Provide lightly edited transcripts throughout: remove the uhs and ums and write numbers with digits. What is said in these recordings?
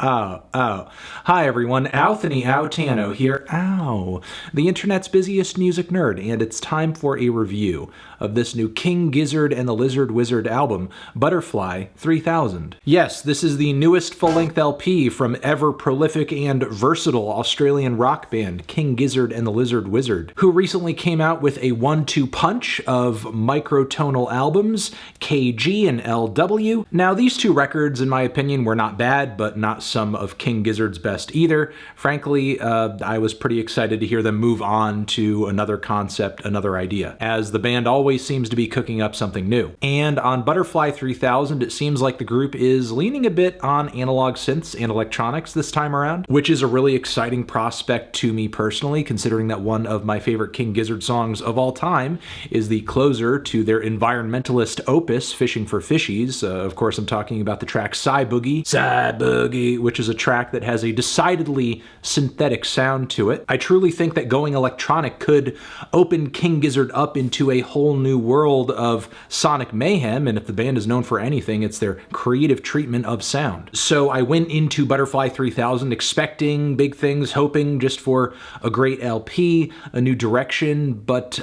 Oh. Hi everyone, Althany Autano here. Ow. The internet's busiest music nerd, and it's time for a review of this new King Gizzard and the Lizard Wizard album, Butterfly 3000. Yes, this is the newest full-length LP from ever-prolific and versatile Australian rock band King Gizzard and the Lizard Wizard, who recently came out with a 1-2 punch of microtonal albums, KG and LW. Now, these two records, in my opinion, were not bad, but not some of King Gizzard's best either. Frankly, I was pretty excited to hear them move on to another concept, another idea, as the band always seems to be cooking up something new. And on Butterfly 3000, it seems like the group is leaning a bit on analog synths and electronics this time around, which is a really exciting prospect to me personally, considering that one of my favorite King Gizzard songs of all time is the closer to their environmentalist opus, Fishing for Fishies. Of course, I'm talking about the track Psy Boogie, which is a track that has a decidedly synthetic sound to it. I truly think that going electronic could open King Gizzard up into a whole new world of sonic mayhem, and if the band is known for anything, it's their creative treatment of sound. So I went into Butterfly 3000 expecting big things, hoping just for a great LP, a new direction, but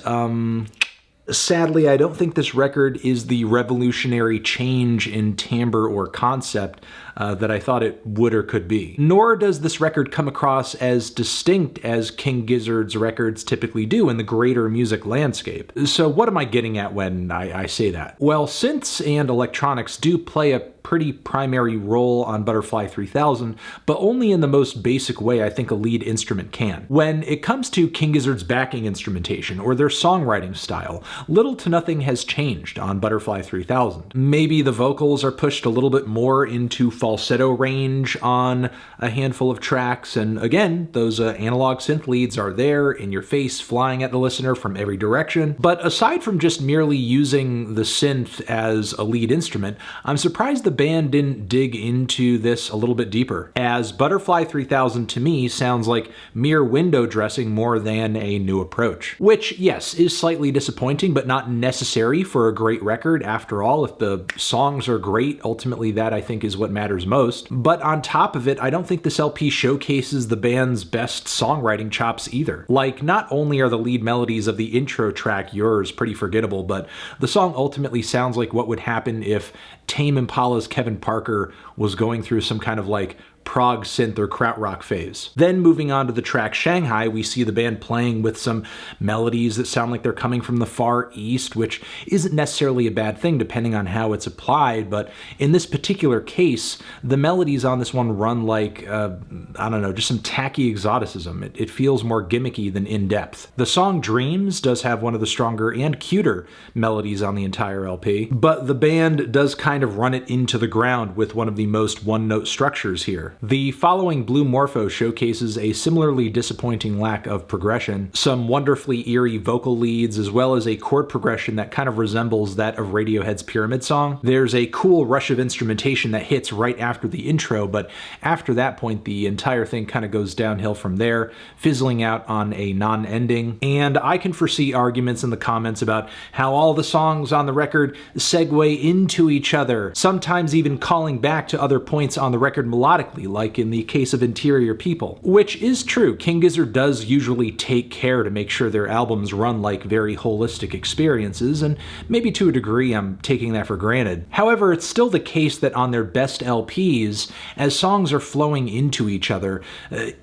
sadly, I don't think this record is the revolutionary change in timbre or concept that I thought it would or could be. Nor does this record come across as distinct as King Gizzard's records typically do in the greater music landscape. So what am I getting at when I say that? Well, synths and electronics do play a pretty primary role on Butterfly 3000, but only in the most basic way I think a lead instrument can. When it comes to King Gizzard's backing instrumentation or their songwriting style, little to nothing has changed on Butterfly 3000. Maybe the vocals are pushed a little bit more into falsetto range on a handful of tracks, and again, those analog synth leads are there, in your face, flying at the listener from every direction. But aside from just merely using the synth as a lead instrument, I'm surprised the band didn't dig into this a little bit deeper, as Butterfly 3000 to me sounds like mere window dressing more than a new approach. Which, yes, is slightly disappointing, but not necessary for a great record. After all, if the songs are great, ultimately that I think is what matters most. But on top of it, I don't think this LP showcases the band's best songwriting chops either. Like, not only are the lead melodies of the intro track Yours pretty forgettable, but the song ultimately sounds like what would happen if Tame Impala's Kevin Parker was going through some kind of like prog synth or krautrock phase. Then moving on to the track Shanghai, we see the band playing with some melodies that sound like they're coming from the Far East, which isn't necessarily a bad thing depending on how it's applied, but in this particular case, the melodies on this one run like, I don't know, just some tacky exoticism. It feels more gimmicky than in-depth. The song Dreams does have one of the stronger and cuter melodies on the entire LP, but the band does kind of run it into the ground with one of the most one-note structures here. The following Blue Morpho showcases a similarly disappointing lack of progression, some wonderfully eerie vocal leads, as well as a chord progression that kind of resembles that of Radiohead's Pyramid Song. There's a cool rush of instrumentation that hits right after the intro, but after that point, the entire thing kind of goes downhill from there, fizzling out on a non-ending. And I can foresee arguments in the comments about how all the songs on the record segue into each other, sometimes even calling back to other points on the record melodically, like in the case of Interior People. Which is true, King Gizzard does usually take care to make sure their albums run like very holistic experiences, and maybe to a degree I'm taking that for granted. However, it's still the case that on their best LPs, as songs are flowing into each other,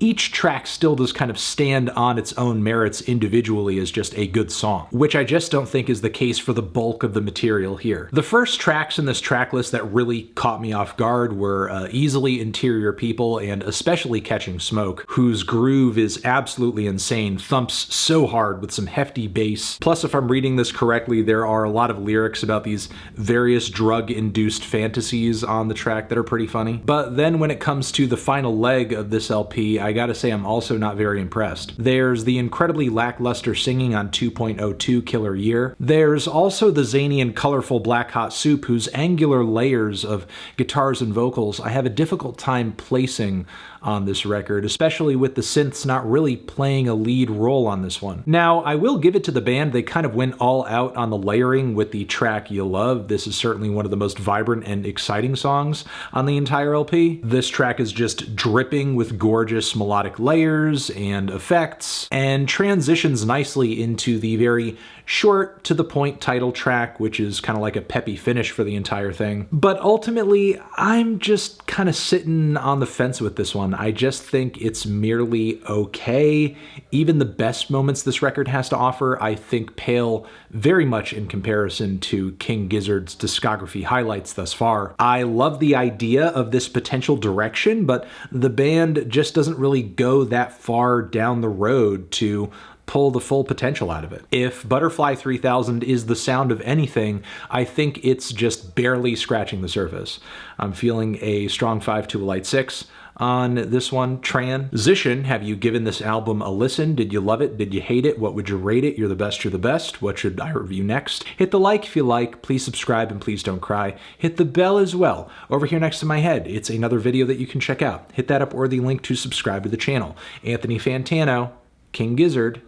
each track still does kind of stand on its own merits individually as just a good song, which I just don't think is the case for the bulk of the material here. The first tracks in this tracklist that really caught me off guard were easily Interior People and especially Catching Smoke, whose groove is absolutely insane, thumps so hard with some hefty bass. Plus, if I'm reading this correctly, there are a lot of lyrics about these various drug-induced fantasies on the track that are pretty funny. But then when it comes to the final leg of this LP, I gotta say I'm also not very impressed. There's the incredibly lackluster singing on 2.02 Killer Year. There's also the zany and colorful Black Hot Soup, whose angular layers of guitars and vocals I have a difficult time placing on this record, especially with the synths not really playing a lead role on this one. Now, I will give it to the band. They kind of went all out on the layering with the track You Love. This is certainly one of the most vibrant and exciting songs on the entire LP. This track is just dripping with gorgeous melodic layers and effects, and transitions nicely into the very short, to the point title track, which is kind of like a peppy finish for the entire thing. But ultimately, I'm just kind of sitting on the fence with this one. I just think it's merely okay. Even the best moments this record has to offer, I think, pale very much in comparison to King Gizzard's discography highlights thus far. I love the idea of this potential direction, but the band just doesn't really go that far down the road to pull the full potential out of it. If Butterfly 3000 is the sound of anything, I think it's just barely scratching the surface. I'm feeling a strong 5 to a light 6 on this one. Transition, have you given this album a listen? Did you love it? Did you hate it? What would you rate it? You're the best, you're the best. What should I review next? Hit the like if you like. Please subscribe and please don't cry. Hit the bell as well. Over here next to my head, it's another video that you can check out. Hit that up or the link to subscribe to the channel. Anthony Fantano, King Gizzard,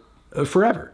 forever.